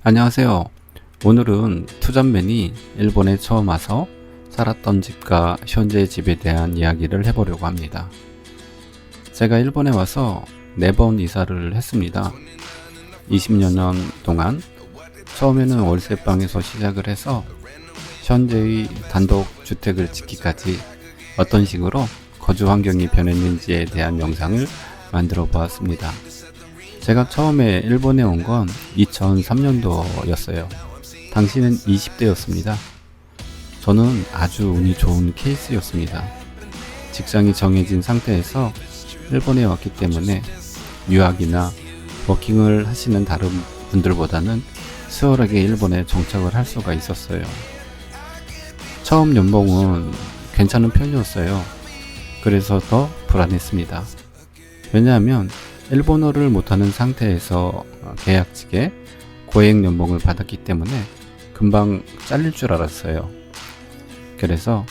안녕하세요. 오늘은 투잡맨이 일본에 처음 와서 살았던 집과 현재의 집에 대한 이야기를 해보려고 합니다. 제가 일본에 와서 4번 이사를 했습니다. 20여 년 동안 처음에는 월세방에서 시작을 해서 현재의 단독 주택을 짓기까지 어떤 식으로 거주 환경이 변했는지에 대한 영상을 만들어 보았습니다. 제가 처음에 일본에 온 건 2003년도였어요. 당시는 20대였습니다. 저는 아주 운이 좋은 케이스였습니다. 직장이 정해진 상태에서 일본에 왔기 때문에 유학이나 워킹을 하시는 다른 분들보다는 수월하게 일본에 정착을 할 수가 있었어요. 처음 연봉은 괜찮은 편이었어요. 그래서 더 불안했습니다. 왜냐하면 일본어를 못하는 상태에서 계약직에 고액 연봉을 받았기 때문에 금방 잘릴 줄 알았어요. 그래서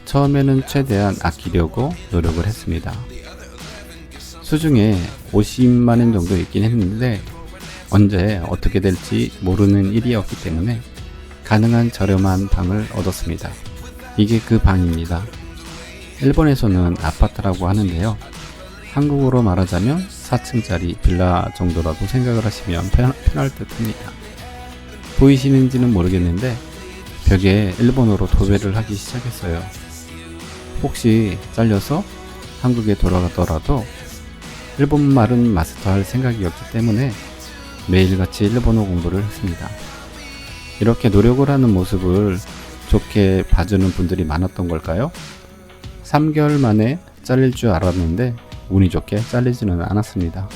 처음에는 최대한 아끼려고 노력을 했습니다. 수중에 50만 원 정도 있긴 했는데 언제 어떻게 될지 모르는 일이었기 때문에 가능한 저렴한 방을 얻었습니다. 이게 그 방입니다. 일본에서는 아파트라고 하는데요. 한국어로 말하자면 4층짜리 빌라 정도라도 생각을 하시면 편할 듯 합니다. 보이시는지는 모르겠는데 벽에 일본어로 도배를 하기 시작했어요. 혹시 잘려서 한국에 돌아가더라도 일본말은 마스터할 생각이었기 때문에 매일같이 일본어 공부를 했습니다. 이렇게 노력을 하는 모습을 좋게 봐주는 분들이 많았던 걸까요? 3개월 만에 잘릴 줄 알았는데 운이 좋게 잘리지는 않았습니다.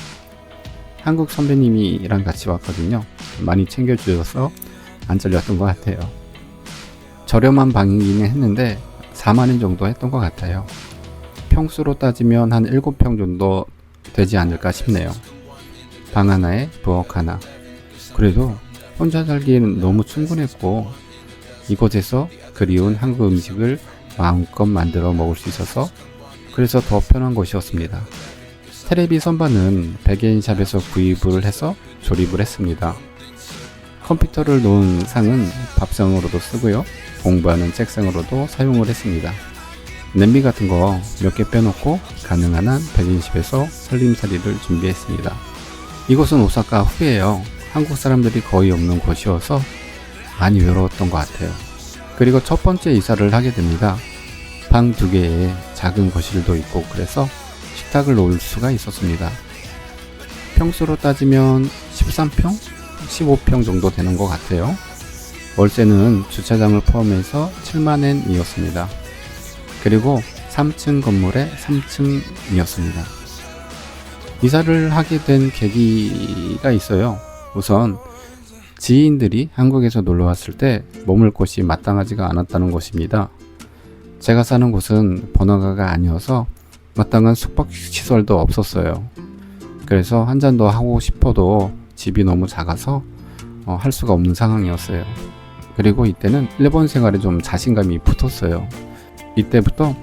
한국 선배님이랑 같이 왔거든요. 많이 챙겨주셔서 안 잘렸던 것 같아요. 저렴한 방이긴 했는데 4만 원 정도 했던 것 같아요. 평수로 따지면 한 7평 정도 되지 않을까 싶네요. 방 하나에 부엌 하나. 그래도 혼자 살기에는 너무 충분했고 이곳에서 그리운 한국 음식을 마음껏 만들어 먹을 수 있어서 그래서 더 편한 곳이었습니다. 테레비 선반은 백엔샵에서 구입을 해서 조립을 했습니다. 컴퓨터를 놓은 상은 밥상으로도 쓰고요. 공부하는 책상으로도 사용을 했습니다. 냄비 같은 거 몇 개 빼놓고 가능한 한 백엔샵에서 살림살이를 준비했습니다. 이곳은 오사카 후예요. 한국 사람들이 거의 없는 곳이어서 많이 외로웠던 것 같아요. 그리고 첫 번째 이사를 하게 됩니다. 방 2개에 작은 거실도 있고 그래서 식탁을 놓을 수가 있었습니다. 평수로 따지면 13평? 15평 정도 되는 것 같아요. 월세는 주차장을 포함해서 7만 엔이었습니다. 그리고 3층 건물에 3층이었습니다. 이사를 하게 된 계기가 있어요. 우선 지인들이 한국에서 놀러 왔을 때 머물 곳이 마땅하지가 않았다는 것입니다. 제가 사는 곳은 번화가가 아니어서 마땅한 숙박시설도 없었어요. 그래서 한 잔 더 하고 싶어도 집이 너무 작아서 할 수가 없는 상황이었어요. 그리고 이때는 일본 생활에 좀 자신감이 붙었어요. 이때부터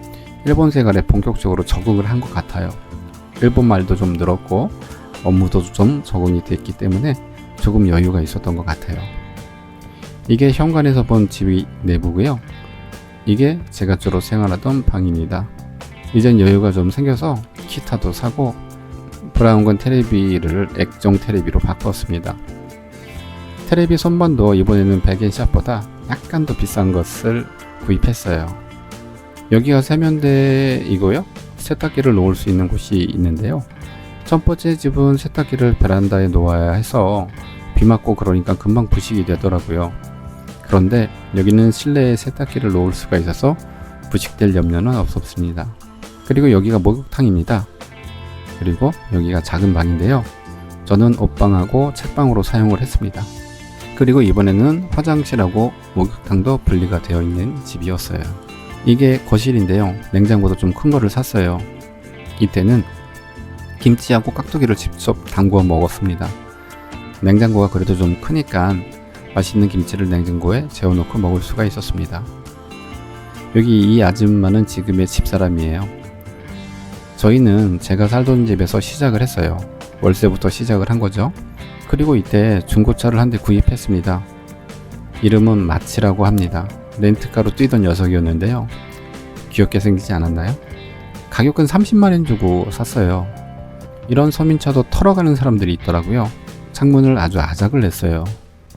일본 생활에 본격적으로 적응을 한 것 같아요. 일본말도 좀 늘었고 업무도 좀 적응이 됐기 때문에 조금 여유가 있었던 것 같아요. 이게 현관에서 본 집이 내부고요. 이게 제가 주로 생활하던 방입니다. 이젠 여유가 좀 생겨서 기타도 사고 브라운관 테레비를 액정 테레비로 바꿨습니다. 테레비 선반도 이번에는 백엔샵보다 약간 더 비싼 것을 구입했어요. 여기가 세면대이고요. 세탁기를 놓을 수 있는 곳이 있는데요. 첫 번째 집은 세탁기를 베란다에 놓아야 해서 비 맞고 그러니까 금방 부식이 되더라고요. 그런데 여기는 실내에 세탁기를 놓을 수가 있어서 부식될 염려는 없었습니다. 그리고 여기가 목욕탕입니다. 그리고 여기가 작은 방인데요. 저는 옷방하고 책방으로 사용을 했습니다. 그리고 이번에는 화장실하고 목욕탕도 분리가 되어 있는 집이었어요. 이게 거실인데요. 냉장고도 좀 큰 거를 샀어요. 이때는 김치하고 깍두기를 직접 담궈 먹었습니다. 냉장고가 그래도 좀 크니까 맛있는 김치를 냉장고에 재워놓고 먹을 수가 있었습니다. 여기 이 아줌마는 지금의 집사람이에요. 저희는 제가 살던 집에서 시작을 했어요. 월세부터 시작을 한 거죠. 그리고 이때 중고차를 한 대 구입했습니다. 이름은 마치라고 합니다. 렌트카로 뛰던 녀석이었는데요. 귀엽게 생기지 않았나요? 가격은 30만원 주고 샀어요. 이런 서민차도 털어가는 사람들이 있더라고요. 창문을 아주 아작을 냈어요.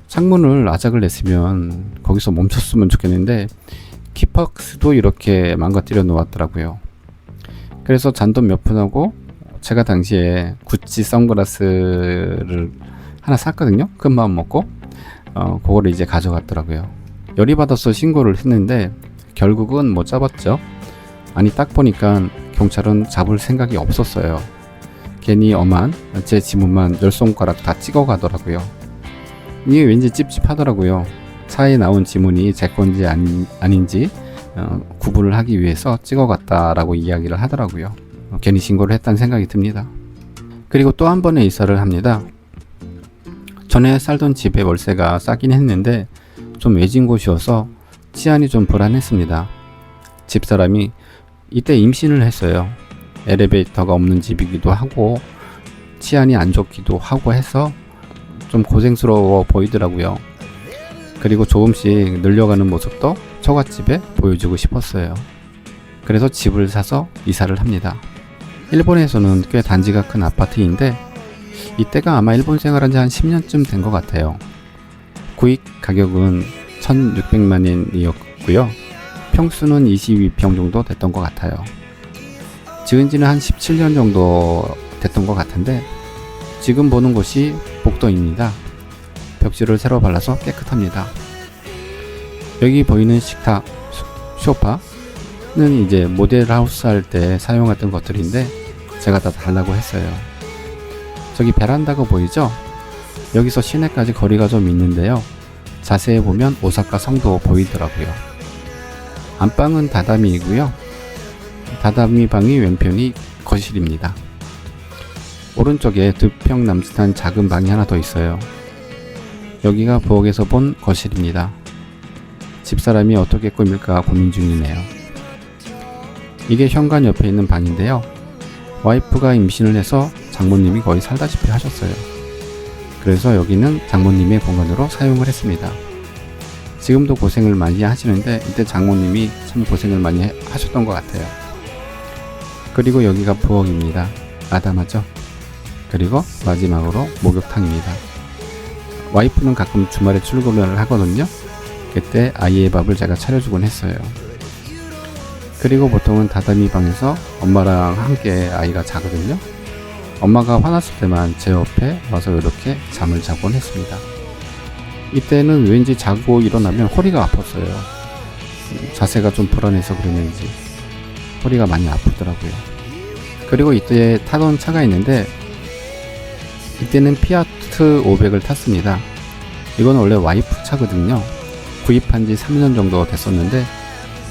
창문을 아작을 냈으면 거기서 멈췄으면 좋겠는데 키박스도 이렇게 망가뜨려 놓았더라고요. 그래서 잔돈 몇 푼하고 제가 당시에 구찌 선글라스를 하나 샀거든요. 큰 마음 먹고 그거를 이제 가져갔더라고요. 열이 받아서 신고를 했는데 결국은 못 잡았죠. 아니 딱 보니까 경찰은 잡을 생각이 없었어요. 괜히 엄한 제 지문만 10손가락 다 찍어 가더라고요. 이게 왠지 찝찝하더라고요. 차에 나온 지문이 제 건지 아닌지 구분을 하기 위해서 찍어 갔다라고 이야기를 하더라고요. 괜히 신고를 했다는 생각이 듭니다. 그리고 또 한 번의 이사를 합니다. 전에 살던 집의 월세가 싸긴 했는데 좀 외진 곳이어서 치안이 좀 불안했습니다. 집사람이 이때 임신을 했어요. 엘리베이터가 없는 집이기도 하고 치안이 안 좋기도 하고 해서 좀 고생스러워 보이더라고요. 그리고 조금씩 늘려가는 모습도 처갓집에 보여주고 싶었어요. 그래서 집을 사서 이사를 합니다. 일본에서는 꽤 단지가 큰 아파트인데 이때가 아마 일본 생활한 지 한 10년쯤 된 것 같아요. 구입 가격은 1600만 엔이었고요. 평수는 22평 정도 됐던 것 같아요. 지은 지는 한 17년 정도 됐던 것 같은데 지금 보는 곳이 복도입니다. 벽지를 새로 발라서 깨끗합니다. 여기 보이는 식탁, 소파는 이제 모델하우스 할 때 사용했던 것들인데 제가 다 달라고 했어요. 저기 베란다가 보이죠? 여기서 시내까지 거리가 좀 있는데요. 자세히 보면 오사카 성도 보이더라고요. 안방은 다다미이고요. 다다미 방이 왼편이 거실입니다. 오른쪽에 2평 남짓한 작은 방이 하나 더 있어요. 여기가 부엌에서 본 거실입니다. 집사람이 어떻게 꾸밀까 고민 중이네요. 이게 현관 옆에 있는 방인데요. 와이프가 임신을 해서 장모님이 거의 살다시피 하셨어요. 그래서 여기는 장모님의 공간으로 사용을 했습니다. 지금도 고생을 많이 하시는데 이때 장모님이 참 고생을 많이 하셨던 것 같아요. 그리고 여기가 부엌입니다. 아담하죠? 그리고 마지막으로 목욕탕입니다. 와이프는 가끔 주말에 출근을 하거든요. 그때 아이의 밥을 제가 차려주곤 했어요. 그리고 보통은 다다미 방에서 엄마랑 함께 아이가 자거든요. 엄마가 화났을 때만 제 옆에 와서 이렇게 잠을 자곤 했습니다. 이때는 왠지 자고 일어나면 허리가 아팠어요. 자세가 좀 불안해서 그랬는지 허리가 많이 아프더라고요. 그리고 이때 타던 차가 있는데 이때는 피아트 500을 탔습니다. 이건 원래 와이프 차거든요. 구입한 지 3년 정도 됐었는데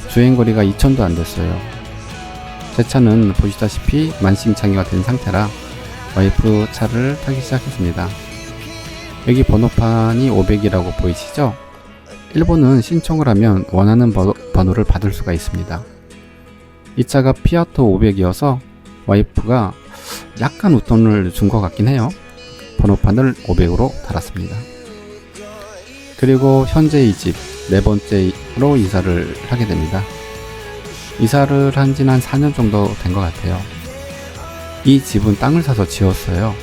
주행거리가 2000도 안 됐어요. 제 차는 보시다시피 만신창이가 된 상태라 와이프 차를 타기 시작했습니다. 여기 번호판이 500이라고 보이시죠? 일본은 신청을 하면 원하는 번호를 받을 수가 있습니다. 이 차가 피아트 500이어서 와이프가 약간 웃돈을 준 것 같긴 해요. 번호판을 500으로 달았습니다. 그리고 현재 이 집 4번째로 이사를 하게 됩니다. 이사를 한 지는 한 4년 정도 된 것 같아요. 이 집은 땅을 사서 지었어요.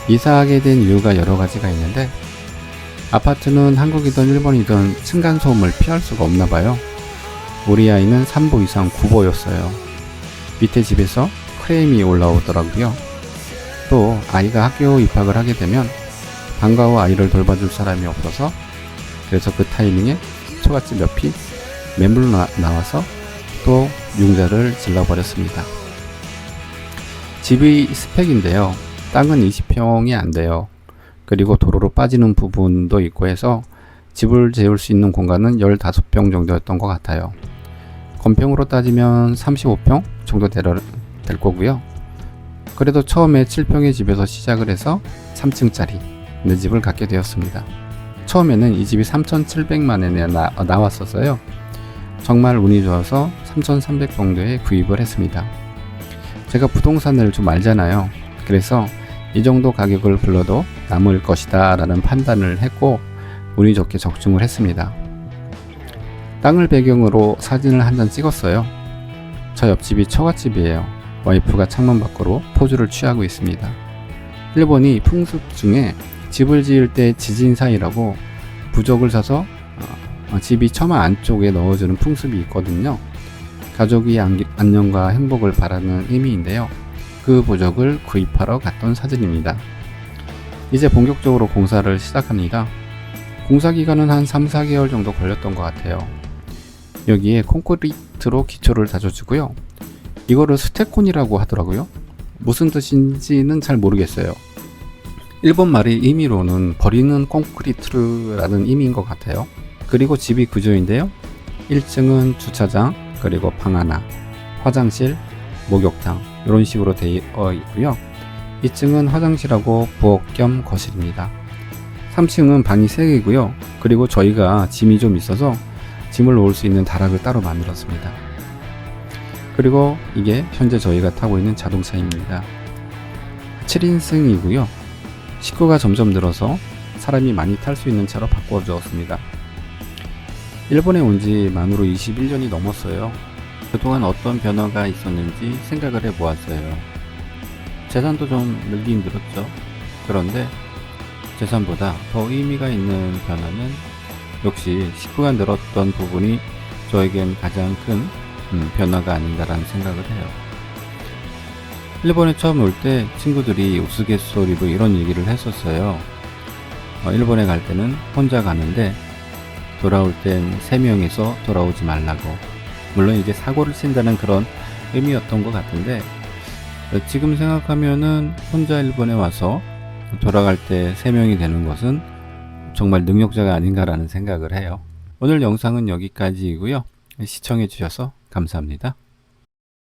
이사하게 된 이유가 여러 가지가 있는데 아파트는 한국이든 일본이든 층간소음을 피할 수가 없나 봐요. 우리 아이는 3보 이상 9보였어요. 밑에 집에서 크레임이 올라오더라고요. 또 아이가 학교 입학을 하게 되면 방과 후 아이를 돌봐줄 사람이 없어서 그래서 그 타이밍에 처갓집 옆이 매물로 나와서 또 융자를 질러버렸습니다. 집의 스펙인데요. 땅은 20평이 안 돼요. 그리고 도로로 빠지는 부분도 있고 해서 집을 재울 수 있는 공간은 15평 정도였던 것 같아요. 건평으로 따지면 35평 정도 될 거고요. 그래도 처음에 7평의 집에서 시작을 해서 3층짜리 내 집을 갖게 되었습니다. 처음에는 이 집이 3,700만 원에 나왔었어요. 정말 운이 좋아서 3,300 정도에 구입을 했습니다. 제가 부동산을 좀 알잖아요. 그래서 이 정도 가격을 불러도 남을 것이다 라는 판단을 했고 운이 좋게 적중을 했습니다. 땅을 배경으로 사진을 한 장 찍었어요. 저 옆집이 처갓집이에요. 와이프가 창문 밖으로 포즈를 취하고 있습니다. 일본이 풍습 중에 집을 지을 때 지진사이라고 부적을 사서 집이 처마 안쪽에 넣어주는 풍습이 있거든요. 가족이 안녕과 행복을 바라는 의미인데요. 그 부적을 구입하러 갔던 사진입니다. 이제 본격적으로 공사를 시작합니다. 공사 기간은 한 3-4개월 정도 걸렸던 것 같아요. 여기에 콘크리트로 기초를 다져주고요. 이거를 스테콘이라고 하더라고요. 무슨 뜻인지는 잘 모르겠어요. 일본 말의 의미로는 버리는 콘크리트라는 의미인 것 같아요. 그리고 집이 구조인데요. 1층은 주차장, 그리고 방 하나, 화장실, 목욕탕 이런 식으로 되어 있고요. 2층은 화장실하고 부엌 겸 거실입니다. 3층은 방이 3개고요. 그리고 저희가 짐이 좀 있어서 짐을 놓을 수 있는 다락을 따로 만들었습니다. 그리고 이게 현재 저희가 타고 있는 자동차입니다. 7인승이고요. 식구가 점점 늘어서 사람이 많이 탈 수 있는 차로 바꿔주었습니다. 일본에 온 지 만으로 21년이 넘었어요. 그동안 어떤 변화가 있었는지 생각을 해보았어요. 재산도 좀 늘긴 늘었죠. 그런데 재산보다 더 의미가 있는 변화는 역시 식구가 늘었던 부분이 저에겐 가장 큰 변화가 아닌가라는 생각을 해요. 일본에 처음 올 때 친구들이 우스갯소리로 이런 얘기를 했었어요. 일본에 갈 때는 혼자 가는데 돌아올 땐 3명이서 돌아오지 말라고. 물론 이제 사고를 친다는 그런 의미였던 것 같은데 지금 생각하면은 혼자 일본에 와서 돌아갈 때 3명이 되는 것은 정말 능력자가 아닌가라는 생각을 해요. 오늘 영상은 여기까지이고요. 시청해 주셔서 감사합니다.